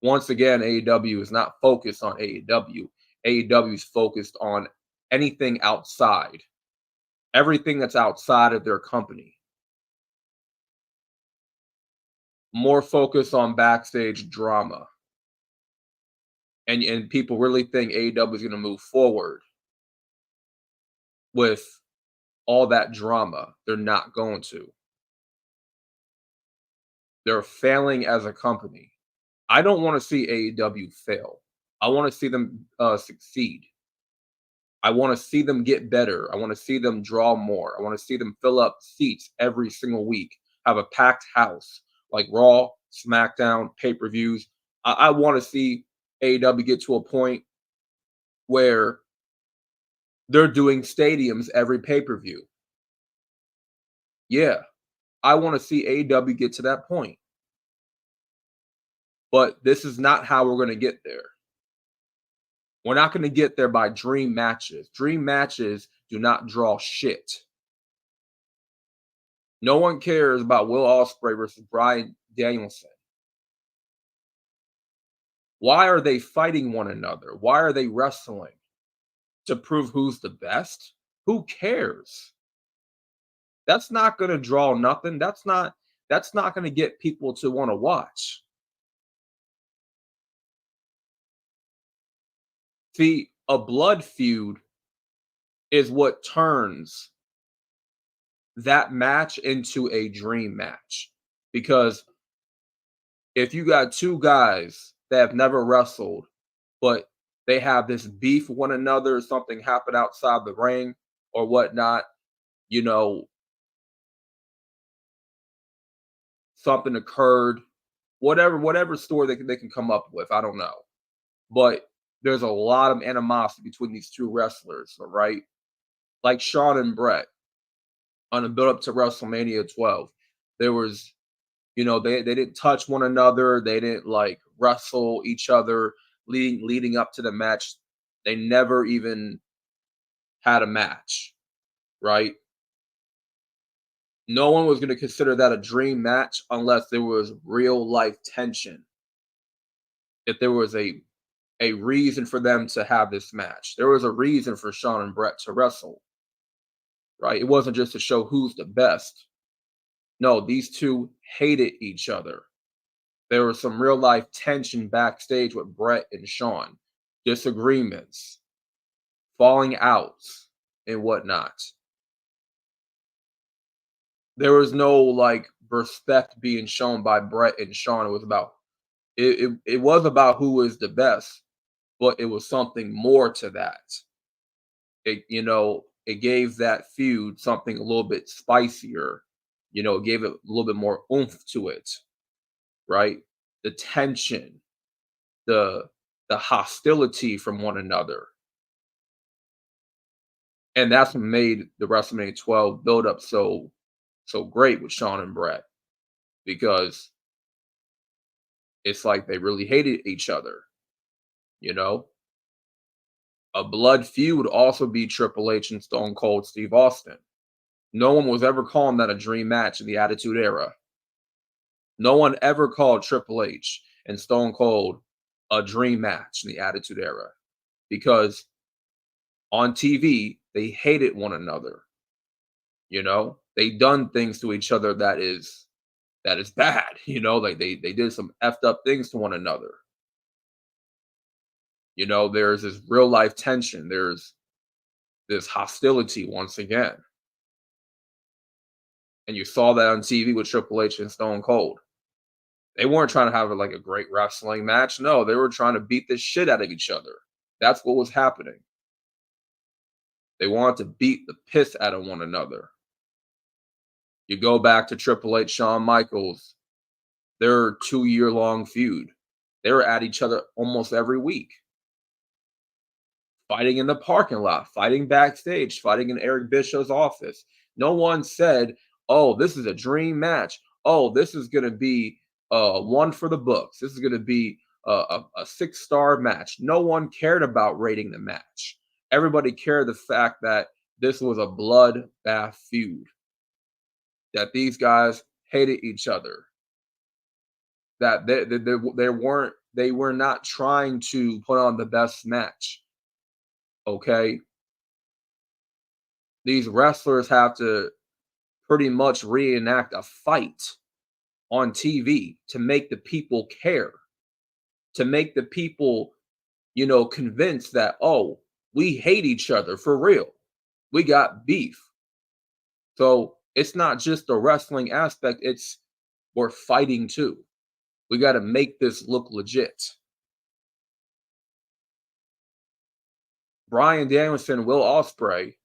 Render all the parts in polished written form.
Once again, AEW is not focused on AEW. AEW is focused on anything outside, everything that's outside of their company. More focus on backstage drama. And people really think AEW is going to move forward with all that drama. They're not going to. They're failing as a company. I don't want to see AEW fail. I want to see them succeed. I want to see them get better. I want to see them draw more. I want to see them fill up seats every single week, have a packed house like Raw, SmackDown, pay per views. I want to see AEW get to a point where they're doing stadiums every pay per view. Yeah, I want to see AEW get to that point. But this is not how we're going to get there. We're not going to get there by dream matches. Dream matches do not draw shit. No one cares about Will Ospreay versus Bryan Danielson. Why are they fighting one another? Why are they wrestling? To prove who's the best? Who cares? That's not going to draw nothing. That's not going to get people to want to watch. See, a blood feud is what turns that match into a dream match. Because if you got two guys that have never wrestled, but they have this beef with one another, something happened outside the ring or whatnot, you know, something occurred, whatever story they can come up with, I don't know. But there's a lot of animosity between these two wrestlers, all right? Like Shawn and Brett on the build up to WrestleMania 12. There was, they didn't touch one another, they didn't like wrestle each other leading up to the match. They never even had a match, right? No one was going to consider that a dream match unless there was real life tension. If there was a reason for them to have this match. There was a reason for Shawn and Brett to wrestle, right? It wasn't just to show who's the best. No, these two hated each other. There was some real life tension backstage with Brett and Shawn, disagreements, falling outs, and whatnot. There was no like respect being shown by Brett and Shawn. It was about it was about who is the best, but it was something more to that. It gave that feud something a little bit spicier. It gave it a little bit more oomph to it, right? The tension, the hostility from one another. And that's what made the WrestleMania 12 build up so great with Shawn and Brett, because it's like they really hated each other, you know? A blood feud would also be Triple H and Stone Cold Steve Austin. No one was ever calling that a dream match in the Attitude Era. No one ever called Triple H and Stone Cold a dream match in the Attitude Era, because on TV they hated one another. They done things to each other that is bad. Like they did some effed up things to one another. There's this real life tension. There's this hostility once again. And you saw that on TV with Triple H and Stone Cold. They weren't trying to have like a great wrestling match. No, they were trying to beat the shit out of each other. That's what was happening. They wanted to beat the piss out of one another. You go back to Triple H, Shawn Michaels, their 2-year-long feud. They were at each other almost every week. Fighting in the parking lot, fighting backstage, fighting in Eric Bischoff's office. No one said, oh, this is a dream match. Oh, this is going to be one for the books. This is going to be a 6-star match. No one cared about rating the match. Everybody cared the fact that this was a bloodbath feud, that these guys hated each other. that they were not trying to put on the best match. Okay, these wrestlers have to pretty much reenact a fight on TV to make the people care, to make the people, convinced that, oh, we hate each other for real. We got beef. So it's not just the wrestling aspect, it's we're fighting too. We got to make this look legit. Brian Danielson, Will Ospreay,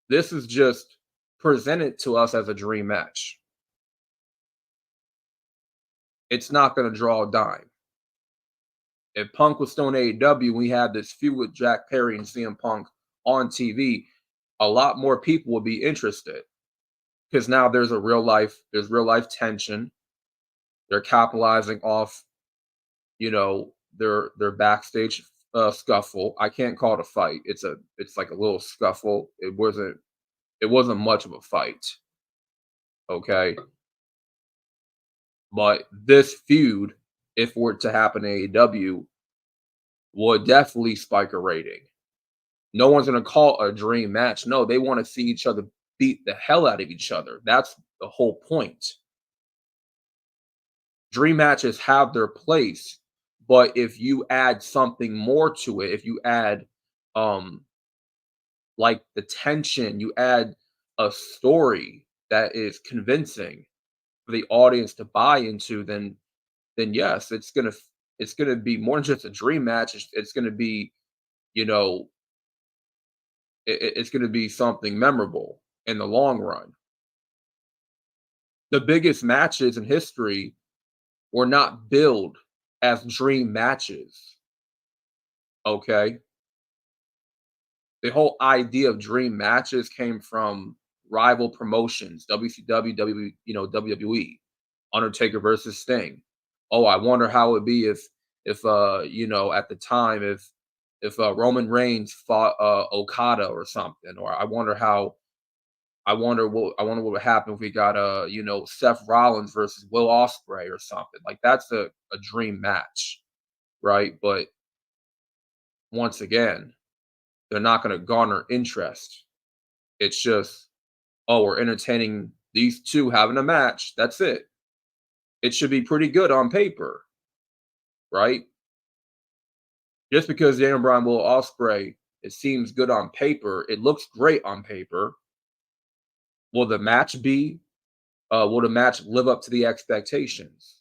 this is just presented to us as a dream match. It's not going to draw a dime. If Punk was still in AEW, we had this feud with Jack Perry and CM Punk on TV, a lot more people would be interested because now there's real life tension. They're capitalizing off, their backstage scuffle. I can't call it a fight. It's like a little scuffle. It wasn't much of a fight. Okay. But this feud, if it were to happen in AEW, would definitely spike a rating. No one's gonna call it a dream match. No, they want to see each other beat the hell out of each other. That's the whole point. Dream matches have their place, but if you add something more to it, if you add um like the tension, you add a story that is convincing for the audience to buy into, then yes, it's gonna be more than just a dream match. It's gonna be, you know, it's gonna be something memorable in the long run. The biggest matches in history were not billed as dream matches. Okay. The whole idea of dream matches came from rival promotions, WCW, WWE, Undertaker versus Sting. Oh, I wonder how it would be if at the time if Roman Reigns fought Okada or something, or I wonder what would happen if we got Seth Rollins versus Will Ospreay or something. Like that's a dream match, right? But once again, they're not going to garner interest. It's just, oh, we're entertaining these two having a match. That's it. It should be pretty good on paper, right? Just because Daniel Bryan Will Ospreay, it seems good on paper. It looks great on paper. Will the match be? Will the match live up to the expectations?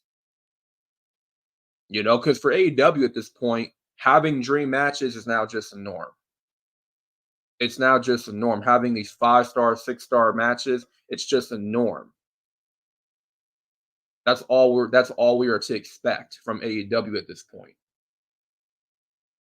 Because for AEW at this point, having dream matches is now just a norm. It's now just a norm. Having these 5-star, 6-star matches, it's just a norm. That's all we are to expect from AEW at this point.